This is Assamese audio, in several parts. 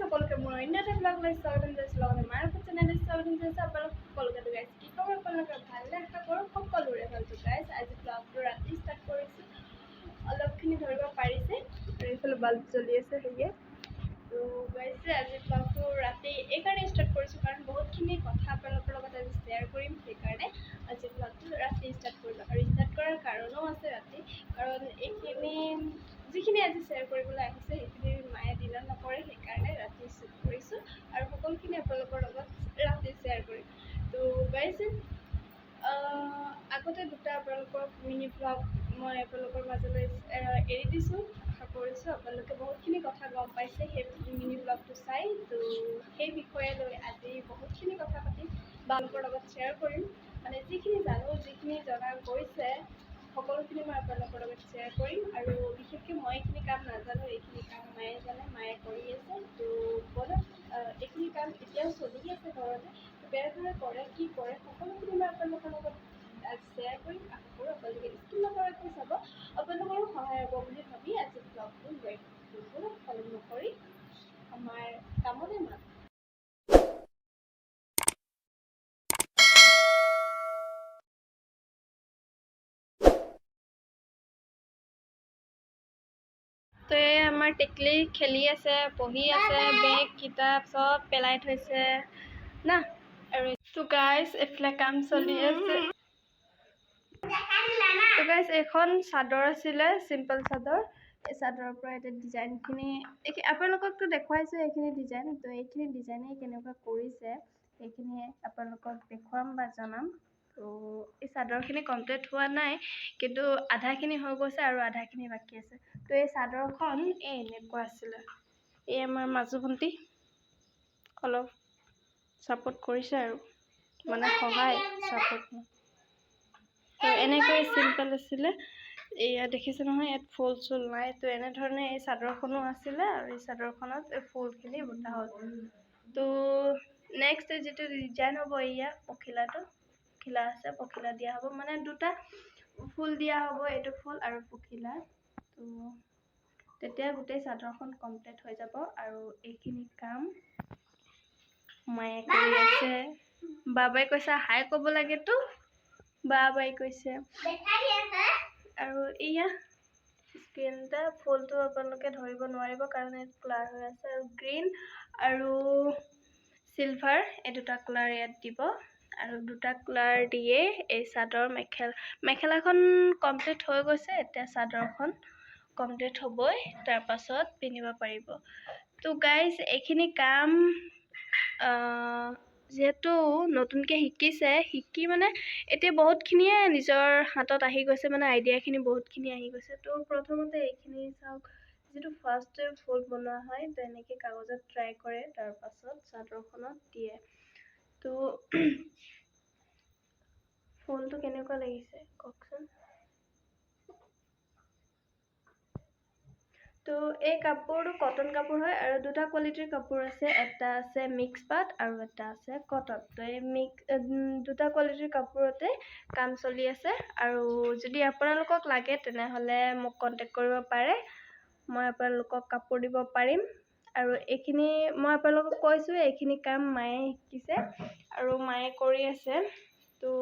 সকলোকে মোৰ অন্য এটা ব্লগ লৈ স্বাগতম জনাইছোঁ লগতে মাৰ চেনেললৈ স্বাগতম জনাইছোঁ আপোনালোক সকলোকে গাইজ কি খবৰ আপোনালোকে ভালনে আশা কৰোঁ সকলোৰে ভালটো গাইজ আজি ব্লগটো ৰাতি ষ্টাৰ্ট কৰিছোঁ অলপখিনি ধৰিব পাৰিছে আৰু এইফালে বাল্ব জ্বলি আছে সেয়ে তো গাইছে আজি ব্লগটো ৰাতি এইকাৰণে ষ্টাৰ্ট কৰিছোঁ কাৰণ বহুতখিনি কথা আপোনালোকৰ লগত আজি শ্বেয়াৰ কৰিম সেইকাৰণে আজি ব্লগটো ৰাতি ষ্টাৰ্ট কৰিলোঁ আৰু ষ্টাৰ্ট কৰাৰ কাৰণো আছে ৰাতি কাৰণ এইখিনি যিখিনি আজি শ্বেয়াৰ কৰিবলৈ আহিছে সেইখিনি মায়ে দিনত নকৰে সেইকাৰণে ৰাতি শ্বুট কৰিছোঁ আৰু সকলোখিনি আপোনালোকৰ লগত ৰাতি শ্বেয়াৰ কৰিম তো গাইজ আগতে দুটা আপোনালোকৰ মিনি ব্লগ মই আপোনালোকৰ মাজলৈ এৰি দিছোঁ আশা কৰিছোঁ আপোনালোকে বহুতখিনি কথা গম পাইছে সেই মিনি ব্লগটো চাই তো সেই বিষয়ে লৈ আজি বহুতখিনি কথা পাতিম বা আপোনালোকৰ লগত শ্বেয়াৰ কৰিম মানে যিখিনি জানো যিখিনি জনা গৈছে সকলোখিনি মই আপোনালোকৰ লগত শ্বেয়াৰ কৰিম আৰু বিশেষকৈ মই এইখিনি কাম নাজানো এইখিনি কাম মায়ে জানে মায়ে কৰি আছে তো বলক এইখিনি কাম এতিয়াও চলি আছে ঘৰতে বেৰদৰে কৰে কি কৰে সকলোখিনি মই আপোনালোকৰ লগত শ্বেয়াৰ কৰিম আশা কৰোঁ আপোনালোকে স্কিপ নকৰাকৈ চাব আপোনালোকৰো সহায় হ'ব বুলি ভাবি আজি ব্লগটো লৈ ফলো নকৰি আমাৰ কামলৈ মাত তো এই আমাৰ টেকলি খেলি আছে পঢ়ি আছে বেগ কিতাপ চব পেলাই থৈছে না আৰু তো গাইজ এইফালে কাম চলি আছে তো গাইজ এখন চাদৰ আছিলে চিম্পল চাদৰ এই চাদৰৰ পৰা এতিয়া ডিজাইনখিনি আপোনালোককতো দেখুৱাইছোঁ এইখিনি ডিজাইন তো এইখিনি ডিজাইনে কেনেকুৱা কৰিছে সেইখিনি আপোনালোকক দেখুৱাম বা জনাম তো এই চাদৰখিনি কমপ্লিট হোৱা নাই কিন্তু আধাখিনি হৈ গৈছে আৰু আধাখিনি বাকী আছে তো এই চাদৰখন এনেকুৱা আছিলে এই আমাৰ মাজু ভণ্টি অলপ ছাপোৰ্ট কৰিছে আৰু মানে সহায় ছাপোৰ্ট তো এনেকৈ চিম্পল আছিলে এয়া দেখিছে নহয় ইয়াত ফুল চুল নাই তো এনেধৰণে এই চাদৰখনো আছিলে আৰু এই চাদৰখনত এই ফুলখিনি বুটা হ'ল তো নেক্সট যিটো ডিজাইন হ'ব এয়া পখিলাটো পখিলা আছে পখিলা দিয়া হ'ব মানে দুটা ফুল দিয়া হ'ব এইটো ফুল আৰু পখিলা তো তেতিয়া গোটেই চাদৰখন কমপ্লিট হৈ যাব আৰু এইখিনি কাম মায়ে কৰি আছে বাবাই কৈছে হাই ক'ব লাগেতো বাবাই কৈছে আৰু এয়া স্ক্ৰীনটা ফুলটো আপোনালোকে ধৰিব নোৱাৰিব কাৰণ ইয়াত কালাৰ হৈ আছে আৰু গ্ৰীণ আৰু চিলভাৰ এই দুটা কালাৰ ইয়াত দিব আৰু দুটা কালাৰ দিয়ে এই চাদৰ মেখেলাখন কমপ্লিট হৈ গৈছে এতিয়া চাদৰখন কমপ্লিট হ'বই তাৰ পাছত পিন্ধিব পাৰিব তো গাইজ এইখিনি কাম যিহেতু নতুনকৈ শিকি মানে এতিয়া বহুতখিনিয়ে নিজৰ হাতত আহি গৈছে মানে আইডিয়াখিনি বহুতখিনি আহি গৈছে তো প্ৰথমতে এইখিনি চাওক যিটো ফাৰ্ষ্ট ফুল বনোৱা হয় তো এনেকৈ কাগজত ট্ৰাই কৰে তাৰ পাছত চাদৰখনত দিয়ে তো ফুলটো কেনেকুৱা লাগিছে কওকচোন তো এই কাপোৰটো কটন কাপোৰ হয় আৰু দুটা কোৱালিটিৰ কাপোৰ আছে এটা আছে মিক্স পাট আৰু এটা আছে কটন তো এই দুটা কোৱালিটিৰ কাপোৰতে কাম চলি আছে আৰু যদি আপোনালোকক লাগে তেনেহ'লে মোক কণ্টেক্ট কৰিব পাৰে মই আপোনালোকক কাপোৰ দিব পাৰিম আৰু এইখিনি মই আপোনালোকক কৈছোঁ এইখিনি কাম মায়ে শিকিছে আৰু মায়ে কৰি আছে তো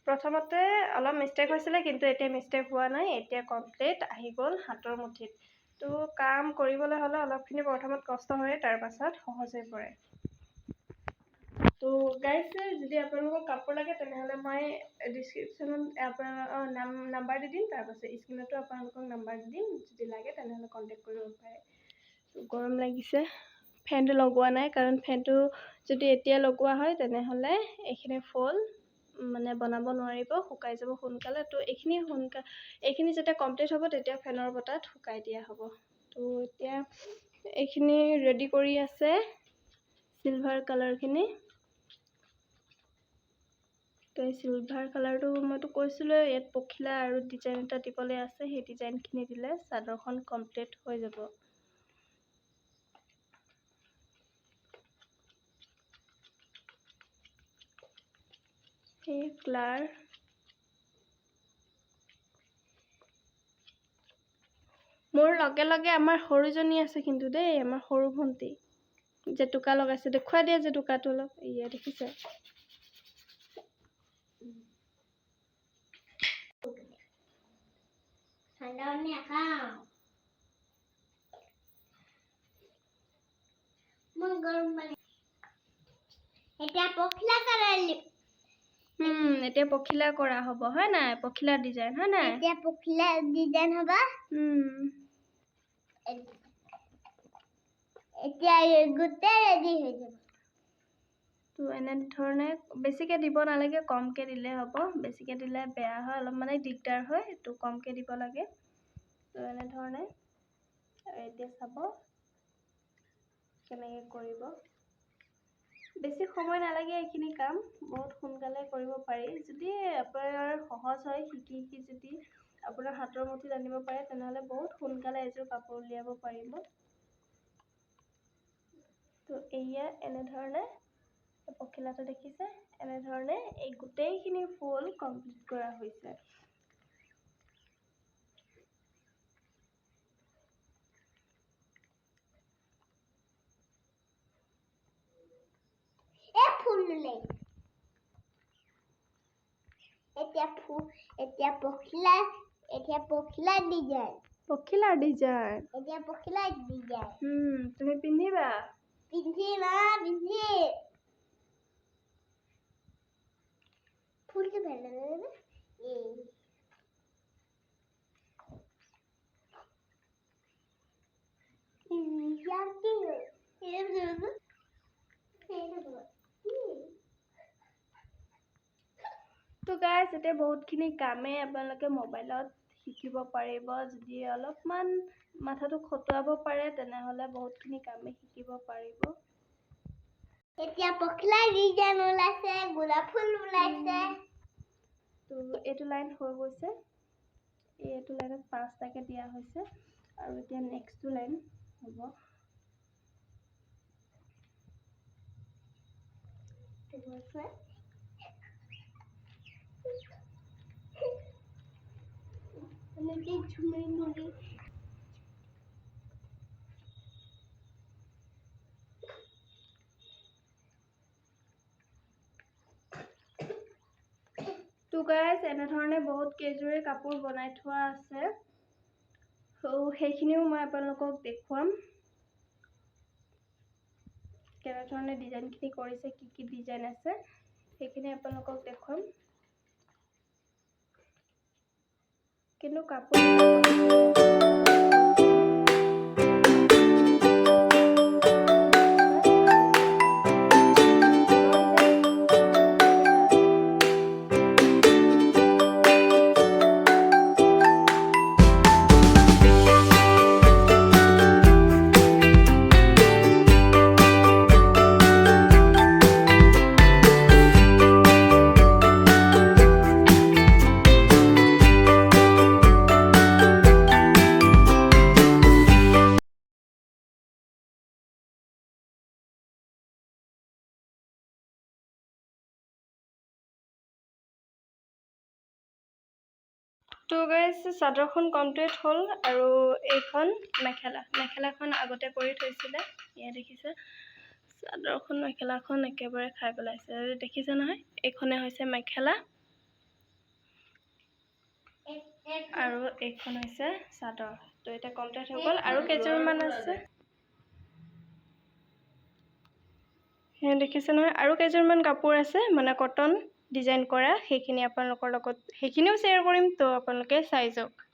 প্ৰথমতে অলপ মিষ্টেক হৈছিলে কিন্তু এতিয়া মিষ্টেক হোৱা নাই এতিয়া কমপ্লিট আহি গ'ল হাতৰ মুঠিত তো কাম কৰিবলৈ হ'লে অলপখিনি প্ৰথমত কষ্ট হয় তাৰ পাছত সহজ হৈ পৰে তো গাইজ যদি আপোনালোকক কাপোৰ লাগে তেনেহ'লে মই ডিছক্ৰিপশ্যনত আপোনাৰ নাম্বাৰ দি দিম তাৰপাছত স্ক্ৰীণতো আপোনালোকক নাম্বাৰ দি দিম যদি লাগে তেনেহ'লে কণ্টেক্ট কৰিব পাৰে তো গৰম লাগিছে ফেনটো লগোৱা নাই কাৰণ ফেনটো যদি এতিয়া লগোৱা হয় তেনেহ'লে এইখিনি ফুল মানে বনাব নোৱাৰিব শুকাই যাব সোনকালে তো এইখিনি যেতিয়া কমপ্লিট হ'ব তেতিয়া ফেনৰ বতাহত শুকাই দিয়া হ'ব তো এতিয়া এইখিনি ৰেডি কৰি আছে চিলভাৰ কালাৰখিনি তো এই চিলভাৰ কালাৰটো মইতো কৈছিলোঁ ইয়াত পখিলা আৰু ডিজাইন এটা দিবলৈ আছে সেই ডিজাইনখিনি দিলে চাদৰখন কমপ্লিট হৈ যাব এই কালাৰ মোৰ লগে লগে আমাৰ সৰুজনী আছে কিন্তু দেই আমাৰ সৰু ভণ্টি জেতুকা লগাইছে দেখুৱাই দিয়া জেতুকাটো অলপ ইয়া দেখিছে এতিয়া পখিলা কৰা হ'ব হয় নাই পখিলা ডিজাইন হয় নাই এতিয়া পখিলা ডিজাইন হবা এতিয়া গুটে ৰেডি হৈ যাব তো এনে ধৰণে বেছিকে দিব নালাগে কমকে দিলে হ'ব বেছিকে দিলে বেয়া হয় অলপ মানে দিগদাৰ হয় তো কমকে দিব লাগে তো এনে ধৰণে এতিয়া চাব কেনেকৈ কৰিব বেছি সময় নালাগে এইখিনি কাম বহুত সোনকালে কৰিব পাৰি যদি আপোনাৰ সহজ হয় শিকি যদি আপোনাৰ হাতৰ মুঠিত আনিব পাৰে তেনেহ'লে বহুত সোনকালে এযোৰ কাপোৰ উলিয়াব পাৰিব তো এয়া এনেধৰণে পখিলাটো দেখিছে এনেধৰণে এই গোটেইখিনি ফুল কমপ্লিট কৰা হৈছে এতিয়া পখিলা ডিজাইন পখিলা ডিজাইন তুমি পিন্ধিবা ফুলটো ভাল লাগে তো গাইজ এতিয়া বহুতখিনি কামেই আপোনালোকে মোবাইলত শিকিব পাৰিব যদি অলপমান মাথাটো খটুৱাব পাৰে তেনেহ'লে বহুতখিনি কামেই শিকিব পাৰিব এতিয়া পখিলা ডিজাইন ওলাইছে গোলাপ ফুল ওলাইছে তো এইটো লাইন হৈ গৈছে এইটো লাইনত 5টাকে দিয়া হৈছে আৰু এতিয়া নেক্সটটো লাইন হ'ব তো গাইজ এনেধৰণে বহুত কেইযোৰে কাপোৰ বনাই থোৱা আছে সেইখিনিও মই আপোনালোকক দেখুৱাম কেনেধৰণে ডিজাইনখিনি কৰিছে কি ডিজাইন আছে সেইখিনি আপোনালোকক দেখুৱাম কিন্তু কাপোৰ তো গাইজ চাদৰখন কমপ্লিট হ'ল আৰু এইখন মেখেলাখন আগতে কৰি থৈছিলে এয়া দেখিছে চাদৰখন মেখেলাখন একেবাৰে খাই পেলাইছে দেখিছে নহয় এইখনে হৈছে মেখেলা আৰু এইখন হৈছে চাদৰ তো এটা কমপ্লিট হৈ গ'ল আৰু কেইযোৰমান আছে দেখিছে নহয় আৰু কেইযোৰমান কাপোৰ আছে মানে কটন ডিজাইন কৰা সেইখিনি আপোনালোকৰ লগত সেইখিনিও শ্বেয়াৰ কৰিম তো আপোনালোকে চাই যাওক